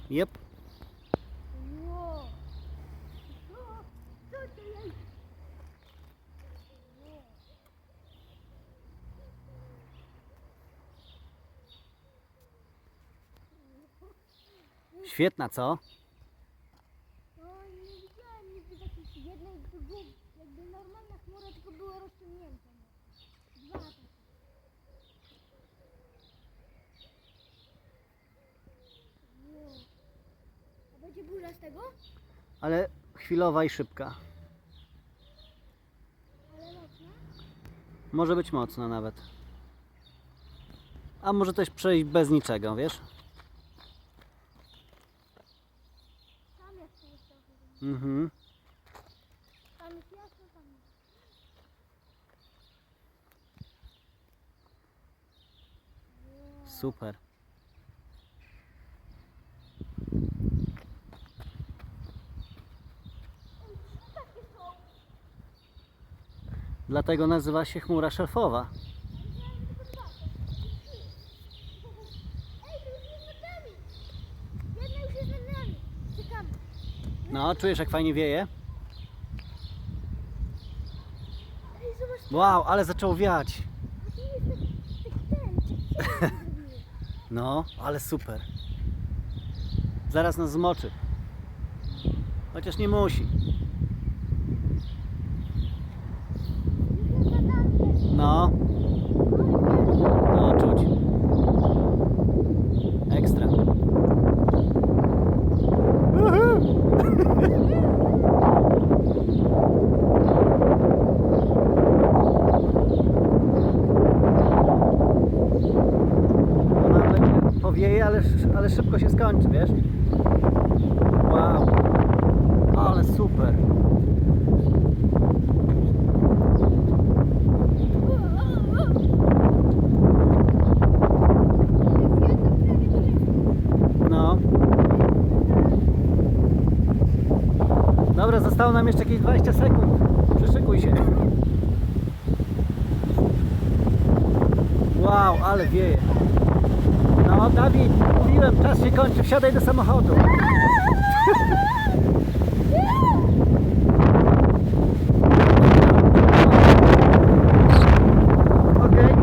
Jep. Wow. Co to jest? Świetna, co? No nie widziałem nigdy takiej jednej, drugiej, jakby normalna chmura, tylko była rozciągnięta. Dwa takie. Wow. A będzie burza z tego? Ale chwilowa i szybka. Ale mocna? Może być mocna nawet. A może też przejść bez niczego, wiesz? Tam jest to jest trochę. Mhm. Tam jest jasno, tam jest. Super. Ej, co takie są? Dlatego nazywa się chmura szelfowa. Widziałem tylko dwa. Ej, to już jest nad nami. Jedna już jest nad nami. Czekamy. No, czujesz jak fajnie wieje? Ej, zobacz. Wow, ale zaczął wiać. Jaki jest ten. No, ale super. Zaraz nas zmoczy. Chociaż nie musi. No. No, czuć. Ekstra. Ona będzie powieje, ale szybko się skończy, wiesz? Wow. Ale super. No. Dobra, zostało nam jeszcze jakieś 20 sekund. Przyszykuj się. Wow, ale wieje. No, Dawid, mówiłem, czas się kończy, wsiadaj do samochodu. Okej.